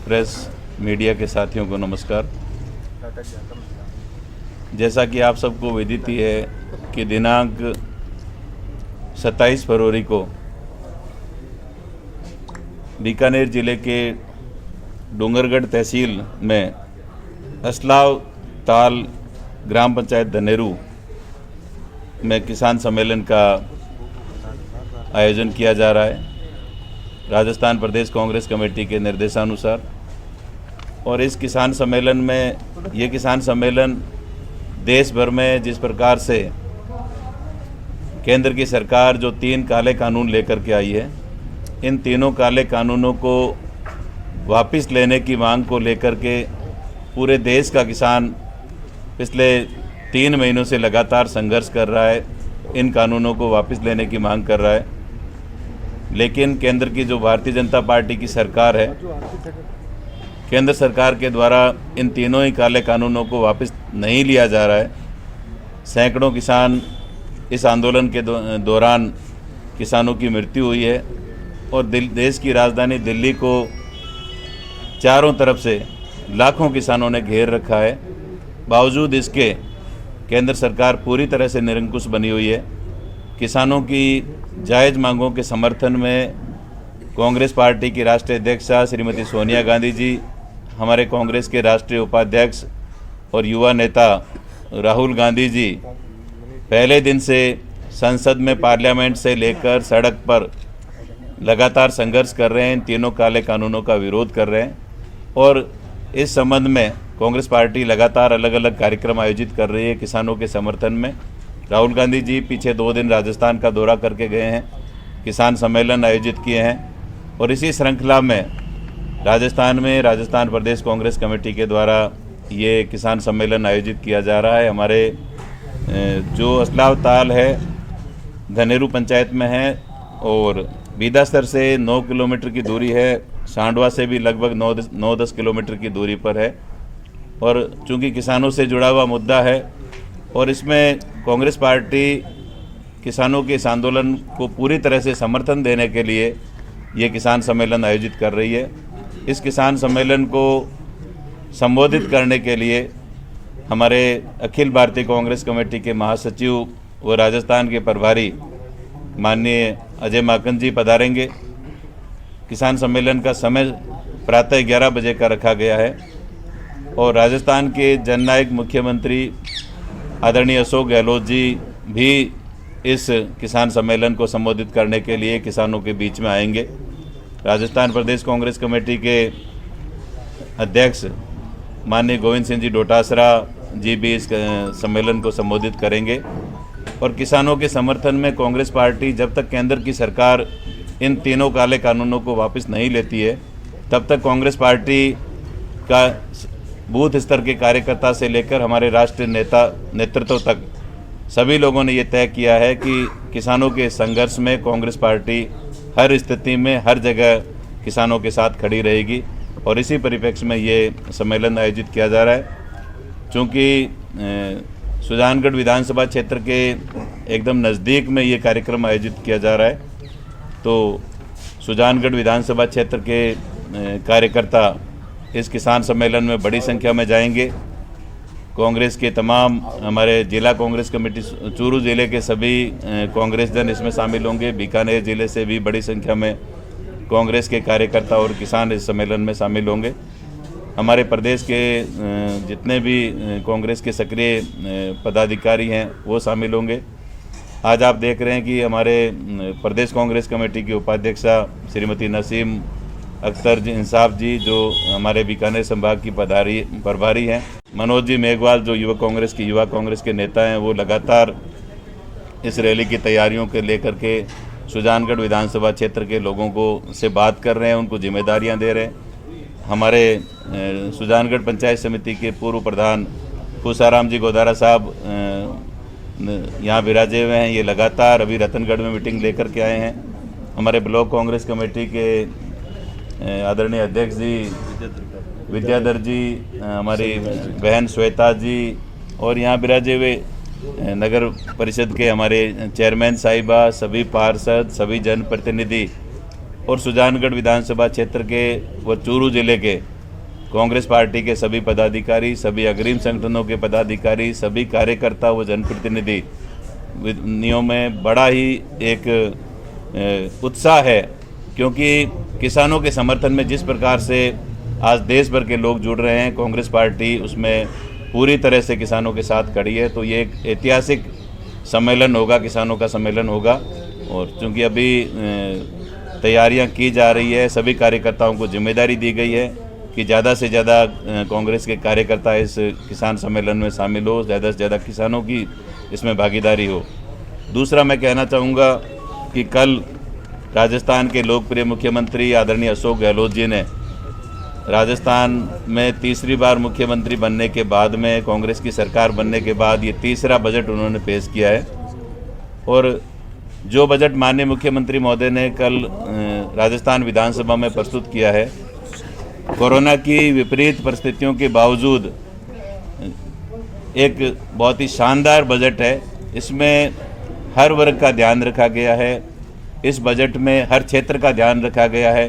Press media के साथियों को नमस्कार। जैसा कि आप सबको विदित ही है कि दिनांक 27 फरवरी को बीकानेर जिले के डूंगरगढ़ तहसील में असलाव ताल ग्राम पंचायत धनेरू में किसान सम्मेलन का आयोजन किया जा रहा है राजस्थान प्रदेश कांग्रेस कमेटी के निर्देशानुसार। और इस किसान सम्मेलन में ये किसान सम्मेलन देश भर में जिस प्रकार से केंद्र की सरकार जो 3 काले कानून लेकर के आई है, इन तीनों काले कानूनों को वापस लेने की मांग को लेकर के पूरे देश का किसान पिछले 3 महीनों से लगातार संघर्ष कर रहा है, इन कानूनों को वापस लेने की मांग कर रहा है। लेकिन केंद्र की जो भारतीय जनता पार्टी की सरकार है, केंद्र सरकार के द्वारा इन तीनों ही काले कानूनों को वापस नहीं लिया जा रहा है। सैकड़ों किसान इस आंदोलन के दौरान किसानों की मृत्यु हुई है और देश की राजधानी दिल्ली को चारों तरफ से लाखों किसानों ने घेर रखा है। बावजूद इसके केंद्र सरकार पूरी तरह से निरंकुश बनी हुई है। किसानों की जायज़ मांगों के समर्थन में कांग्रेस पार्टी की राष्ट्रीय अध्यक्षा श्रीमती सोनिया गांधी जी, हमारे कांग्रेस के राष्ट्रीय उपाध्यक्ष और युवा नेता राहुल गांधी जी पहले दिन से संसद में, पार्लियामेंट से लेकर सड़क पर लगातार संघर्ष कर रहे हैं, इन तीनों काले कानूनों का विरोध कर रहे हैं। और इस संबंध में कांग्रेस पार्टी लगातार अलग अलग कार्यक्रम आयोजित कर रही है किसानों के समर्थन में। राहुल गांधी जी पीछे 2 दिन राजस्थान का दौरा करके गए हैं, किसान सम्मेलन आयोजित किए हैं। और इसी श्रृंखला में राजस्थान में राजस्थान प्रदेश कांग्रेस कमेटी के द्वारा ये किसान सम्मेलन आयोजित किया जा रहा है। हमारे जो असलाव ताल है धनेरू पंचायत में है और बीदासर से 9 किलोमीटर की दूरी है, सांडवा से भी लगभग 9-10 किलोमीटर की दूरी पर है। और चूंकि किसानों से जुड़ा हुआ मुद्दा है और इसमें कांग्रेस पार्टी किसानों के इस आंदोलन को पूरी तरह से समर्थन देने के लिए ये किसान सम्मेलन आयोजित कर रही है। इस किसान सम्मेलन को संबोधित करने के लिए हमारे अखिल भारतीय कांग्रेस कमेटी के महासचिव व राजस्थान के प्रभारी माननीय अजय माकन जी पधारेंगे। किसान सम्मेलन का समय प्रातः 11 बजे का रखा गया है और राजस्थान के जननायक मुख्यमंत्री आदरणीय अशोक गहलोत जी भी इस किसान सम्मेलन को संबोधित करने के लिए किसानों के बीच में आएंगे। राजस्थान प्रदेश कांग्रेस कमेटी के अध्यक्ष माननीय गोविंद सिंह जी डोटासरा जी भी इस सम्मेलन को संबोधित करेंगे। और किसानों के समर्थन में कांग्रेस पार्टी जब तक केंद्र की सरकार इन तीनों काले कानूनों को वापस नहीं लेती है, तब तक कांग्रेस पार्टी का बूथ स्तर के कार्यकर्ता से लेकर हमारे राष्ट्रीय नेतृत्व तक सभी लोगों ने ये तय किया है कि किसानों के संघर्ष में कांग्रेस पार्टी हर स्थिति में, हर जगह किसानों के साथ खड़ी रहेगी। और इसी परिप्रेक्ष्य में ये सम्मेलन आयोजित किया जा रहा है। चूँकि सुजानगढ़ विधानसभा क्षेत्र के एकदम नज़दीक में ये कार्यक्रम आयोजित किया जा रहा है, तो सुजानगढ़ विधानसभा क्षेत्र के कार्यकर्ता इस किसान सम्मेलन में बड़ी संख्या में जाएंगे। कांग्रेस के तमाम हमारे जिला कांग्रेस कमेटी चूरू ज़िले के सभी कांग्रेस जन इसमें शामिल होंगे। बीकानेर ज़िले से भी बड़ी संख्या में कांग्रेस के कार्यकर्ता और किसान इस सम्मेलन में शामिल होंगे। हमारे प्रदेश के जितने भी कांग्रेस के सक्रिय पदाधिकारी हैं वो शामिल होंगे। आज आप देख रहे हैं कि हमारे प्रदेश कांग्रेस कमेटी की उपाध्यक्षा श्रीमती नसीम अख्तर जी इंसाफ जी, जो हमारे बीकानेर संभाग की प्रभारी हैं, मनोज जी मेघवाल जो युवा कांग्रेस के नेता हैं, वो लगातार इस रैली की तैयारियों के लेकर के सुजानगढ़ विधानसभा क्षेत्र के लोगों को से बात कर रहे हैं, उनको जिम्मेदारियां दे रहे हैं। हमारे सुजानगढ़ पंचायत समिति के पूर्व प्रधान खुशाराम जी गोदारा साहब यहाँ विराजे हुए हैं, ये लगातार अभी रतनगढ़ में मीटिंग लेकर के आए हैं। हमारे ब्लॉक कांग्रेस कमेटी के आदरणीय अध्यक्ष जी विद्याधर जी, हमारी बहन श्वेता जी और यहाँ विराजे हुए नगर परिषद के हमारे चेयरमैन साहिबा, सभी पार्षद, सभी जनप्रतिनिधि और सुजानगढ़ विधानसभा क्षेत्र के व चूरू जिले के कांग्रेस पार्टी के सभी पदाधिकारी, सभी अग्रिम संगठनों के पदाधिकारी, सभी कार्यकर्ता व जनप्रतिनिधि नियों में बड़ा ही एक उत्साह है, क्योंकि किसानों के समर्थन में जिस प्रकार से आज देश भर के लोग जुड़ रहे हैं, कांग्रेस पार्टी उसमें पूरी तरह से किसानों के साथ खड़ी है। तो ये एक ऐतिहासिक सम्मेलन होगा, किसानों का सम्मेलन होगा। और चूँकि अभी तैयारियां की जा रही है, सभी कार्यकर्ताओं को जिम्मेदारी दी गई है कि ज़्यादा से ज़्यादा कांग्रेस के कार्यकर्ता इस किसान सम्मेलन में शामिल हो, ज़्यादा से ज़्यादा किसानों की इसमें भागीदारी हो। दूसरा मैं कहना चाहूँगा कि कल राजस्थान के लोकप्रिय मुख्यमंत्री आदरणीय अशोक गहलोत जी ने राजस्थान में तीसरी बार मुख्यमंत्री बनने के बाद में, कांग्रेस की सरकार बनने के बाद ये तीसरा बजट उन्होंने पेश किया है। और जो बजट माननीय मुख्यमंत्री महोदय ने कल राजस्थान विधानसभा में प्रस्तुत किया है, कोरोना की विपरीत परिस्थितियों के बावजूद एक बहुत ही शानदार बजट है। इसमें हर वर्ग का ध्यान रखा गया है, इस बजट में हर क्षेत्र का ध्यान रखा गया है।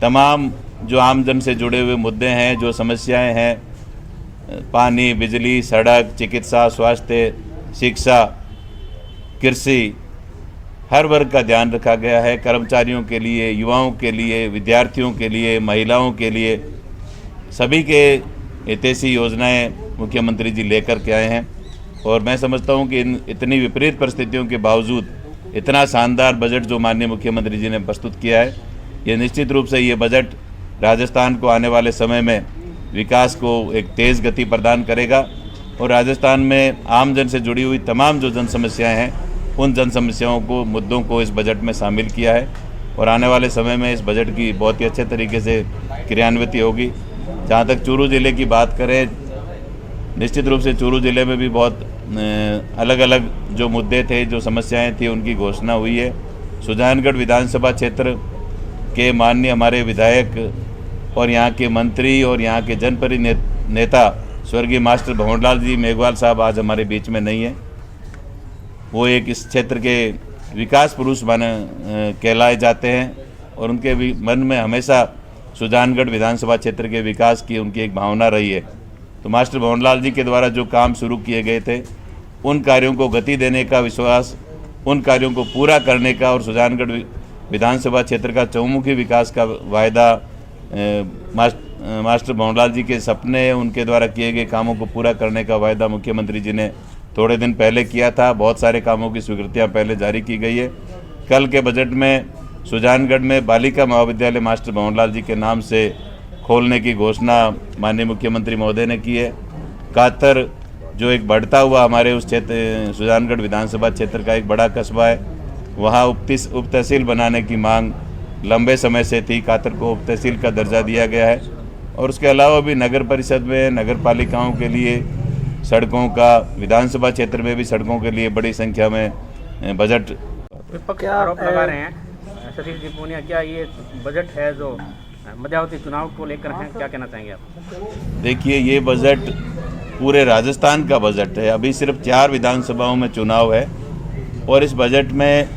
तमाम जो आमजन से जुड़े हुए मुद्दे हैं, जो समस्याएं हैं, पानी, बिजली, सड़क, चिकित्सा, स्वास्थ्य, शिक्षा, कृषि, हर वर्ग का ध्यान रखा गया है। कर्मचारियों के लिए, युवाओं के लिए, विद्यार्थियों के लिए, महिलाओं के लिए, सभी के हितैषी योजनाएं मुख्यमंत्री जी लेकर के आए हैं। और मैं समझता हूं कि इतनी विपरीत परिस्थितियों के बावजूद इतना शानदार बजट जो माननीय मुख्यमंत्री जी ने प्रस्तुत किया है, ये निश्चित रूप से ये बजट राजस्थान को आने वाले समय में विकास को एक तेज़ गति प्रदान करेगा। और राजस्थान में आमजन से जुड़ी हुई तमाम जो जन समस्याएँ हैं, उन जन समस्याओं को, मुद्दों को इस बजट में शामिल किया है। और आने वाले समय में इस बजट की बहुत ही अच्छे तरीके से क्रियान्वित होगी। जहाँ तक चूरू ज़िले की बात करें, निश्चित रूप से चूरू ज़िले में भी बहुत अलग अलग जो मुद्दे थे, जो समस्याएं थी, उनकी घोषणा हुई है। सुजानगढ़ विधानसभा क्षेत्र के माननीय हमारे विधायक और यहाँ के मंत्री और यहाँ के जनप्रतिनिधि नेता स्वर्गीय मास्टर भंवरलाल जी मेघवाल साहब आज हमारे बीच में नहीं है। वो एक इस क्षेत्र के विकास पुरुष कहलाए जाते हैं और उनके मन में हमेशा सुजानगढ़ विधानसभा क्षेत्र के विकास की उनकी एक भावना रही है। तो मास्टर भंवरलाल जी के द्वारा जो काम शुरू किए गए थे, उन कार्यों को गति देने का विश्वास, उन कार्यों को पूरा करने का और सुजानगढ़ विधानसभा क्षेत्र का चहुमुखी विकास का वायदा, मास्टर भंवरलाल जी के सपने, उनके द्वारा किए गए कामों को पूरा करने का वायदा मुख्यमंत्री जी ने थोड़े दिन पहले किया था। बहुत सारे कामों की स्वीकृतियां पहले जारी की गई है। कल के बजट में सुजानगढ़ में बालिका महाविद्यालय मास्टर भंवरलाल जी के नाम से खोलने की घोषणा माननीय मुख्यमंत्री महोदय ने की है। कातर जो एक बढ़ता हुआ हमारे उस क्षेत्र सुजानगढ़ विधानसभा क्षेत्र का एक बड़ा कस्बा है, वहाँ उप तहसील बनाने की मांग लंबे समय से थी। कातर को उप तहसील का दर्जा दिया गया है। और उसके अलावा भी नगर परिषद में नगर पालिकाओं के लिए सड़कों का, विधानसभा क्षेत्र में भी सड़कों के लिए बड़ी संख्या में बजट। विपक्ष आरोप लगा रहे हैं सतीश जी पूनिया, क्या ये बजट है जो मध्यावधि चुनाव को लेकर हैं, क्या कहना चाहेंगे आप? देखिए, ये बजट पूरे राजस्थान का बजट है। अभी सिर्फ 4 विधानसभाओं में चुनाव है और इस बजट में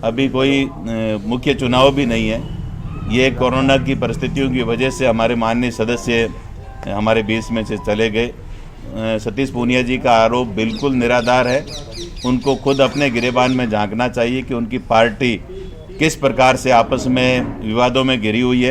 अभी कोई मुख्य चुनाव भी नहीं है। ये कोरोना की परिस्थितियों की वजह से हमारे माननीय सदस्य हमारे बीच में से चले गए। सतीश पूनिया जी का आरोप बिल्कुल निराधार है। उनको खुद अपने गिरेबान में झांकना चाहिए कि उनकी पार्टी किस प्रकार से आपस में विवादों में घिरी हुई है।